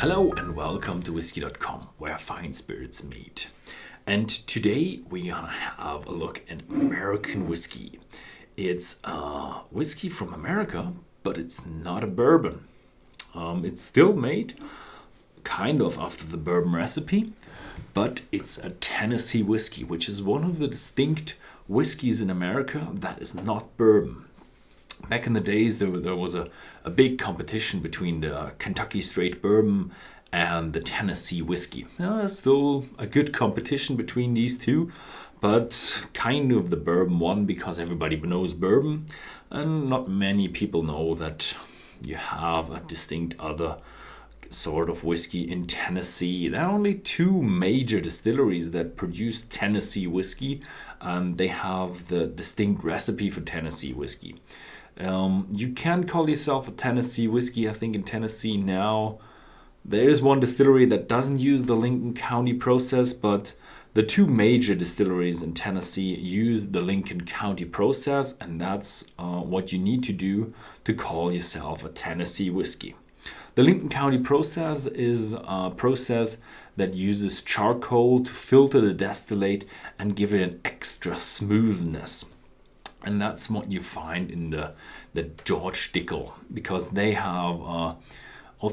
Hello and welcome to Whisky.com, where fine spirits meet. And today we're gonna have a look at American whiskey. It's a whiskey from America, but it's not a bourbon. It's still made kind of after the bourbon recipe, but it's a Tennessee whiskey, which is one of the distinct whiskeys in America that is not bourbon. Back in the days, there was a big competition between the Kentucky Straight Bourbon and the Tennessee whiskey. Still a good competition between these two, but kind of the bourbon won because everybody knows bourbon, and not many people know that you have a distinct other sort of whiskey in Tennessee. There are only two major distilleries that produce Tennessee whiskey, and they have the distinct recipe for Tennessee whiskey. You can call yourself a Tennessee whiskey. I think in Tennessee now there is one distillery that doesn't use the Lincoln County process, but the two major distilleries in Tennessee use the Lincoln County process, and that's what you need to do to call yourself a Tennessee whiskey. The Lincoln County process is a process that uses charcoal to filter the distillate and give it an extra smoothness. And that's what you find in the George Dickel, because they have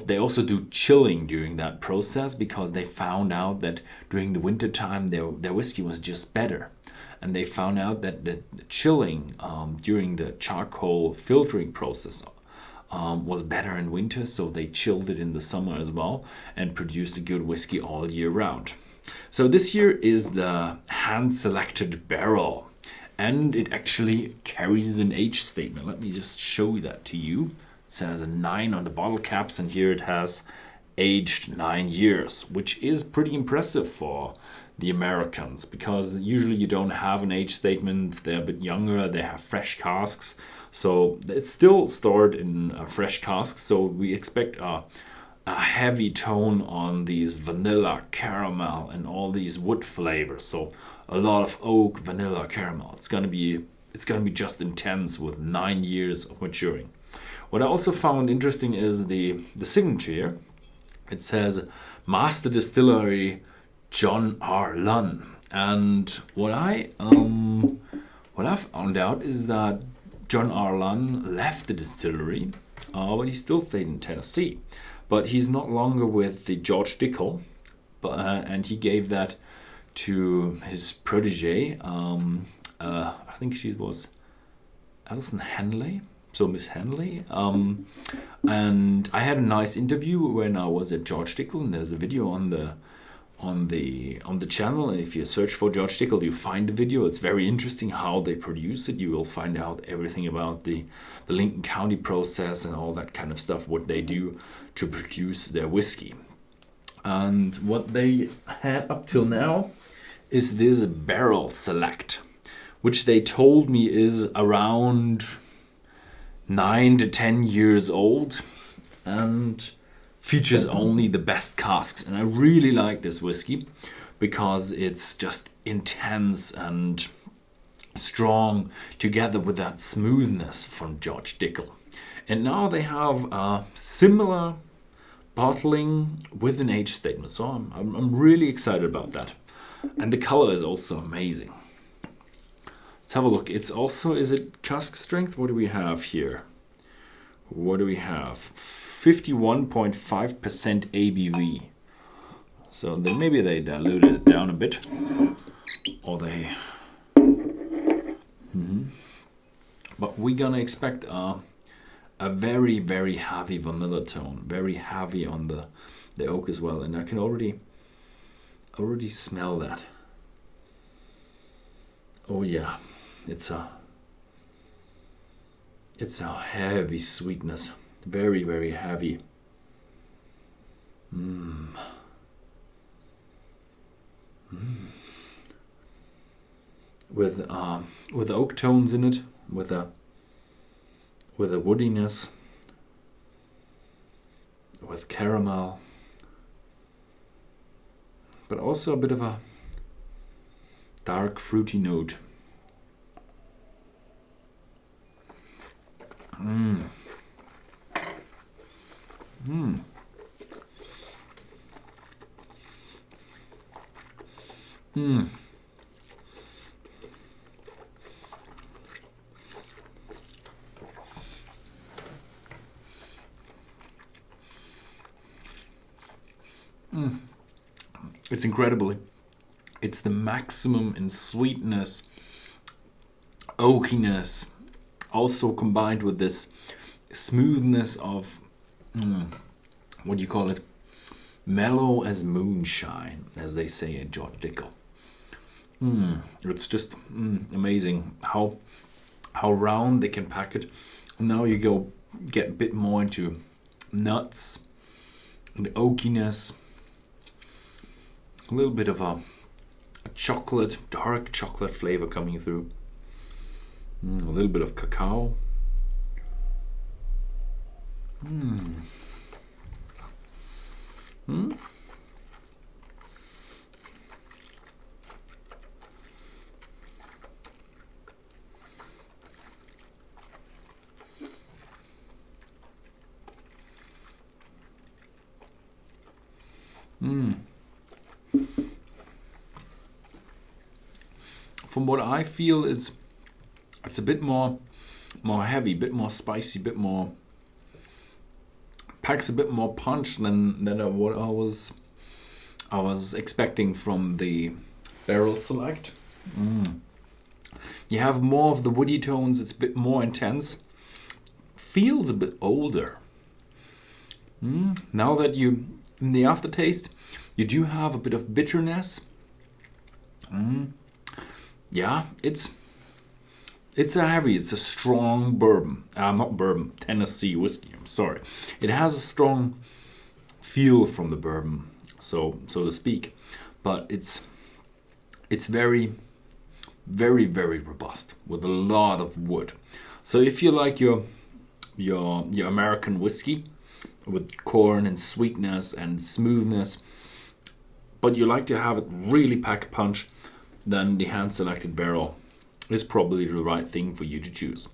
they also do chilling during that process, because they found out that during the winter time their whiskey was just better, and they found out that the chilling during the charcoal filtering process was better in winter, so they chilled it in the summer as well and produced a good whiskey all year round. So this year is the hand-selected barrel. And it actually carries an age statement. Let me just show that to you. It says a 9 on the bottle caps, and here it has aged 9 years, which is pretty impressive for the Americans, because usually you don't have an age statement. They're a bit younger, they have fresh casks. So it's still stored in fresh casks, so we expect a heavy tone on these vanilla, caramel, and all these wood flavors. So a lot of oak, vanilla, caramel. It's gonna be just intense with 9 years of maturing. What I also found interesting is the signature here. It says Master Distillery John R. Lunn. And what I found out is that John R. Lunn left the distillery, but he still stayed in Tennessee. But he's not longer with the George Dickel, and he gave that to his protege. I think she was Alison Henley, so Miss Henley. And I had a nice interview when I was at George Dickel, and there's a video on the channel. If you search for George Dickel, you find the video. It's very interesting how they produce it. You will find out everything about the Lincoln County process and all that kind of stuff, what they do to produce their whiskey. And what they had up till now is this barrel select, which they told me is around 9 to 10 years old and features only the best casks. And I really like this whiskey because it's just intense and strong together with that smoothness from George Dickel. And now they have a similar bottling with an age statement, so I'm really excited about that. And the color is also amazing. Let's have a look. It's also, is it cask strength? What do we have here? What do we have? 51.5% ABV. So maybe they diluted it down a bit, or they. But we're gonna expect a very, very heavy vanilla tone, very heavy on the oak as well, and I can already smell that. Oh yeah, it's a heavy sweetness, very, very heavy. With oak tones in it, with a woodiness, with caramel, but also a bit of a dark fruity note. It's incredible. It's the maximum in sweetness, oakiness, also combined with this smoothness of, what do you call it? Mellow as moonshine, as they say in George Dickel. It's just amazing how round they can pack it. Now you get a bit more into nuts and oakiness, a little bit of a chocolate, dark chocolate flavor coming through, a little bit of cacao. From what I feel, it's a bit more heavy, a bit more spicy, a bit more, packs a bit more punch than what I was expecting from the barrel select. You have more of the woody tones. It's a bit more intense. Feels a bit older. Now that in the aftertaste, you do have a bit of bitterness. Yeah, it's a strong bourbon. Not bourbon, Tennessee whiskey. I'm sorry. It has a strong feel from the bourbon, so to speak, but it's very, very, very robust with a lot of wood. So if you like your American whiskey with corn and sweetness and smoothness, but you like to have it really pack a punch, then the hand-selected barrel is probably the right thing for you to choose.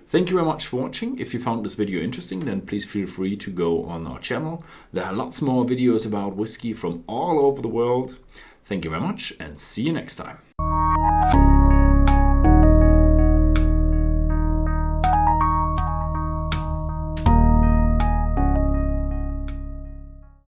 Thank you very much for watching. If you found this video interesting, then please feel free to go on our channel. There are lots more videos about whiskey from all over the world. Thank you very much and see you next time.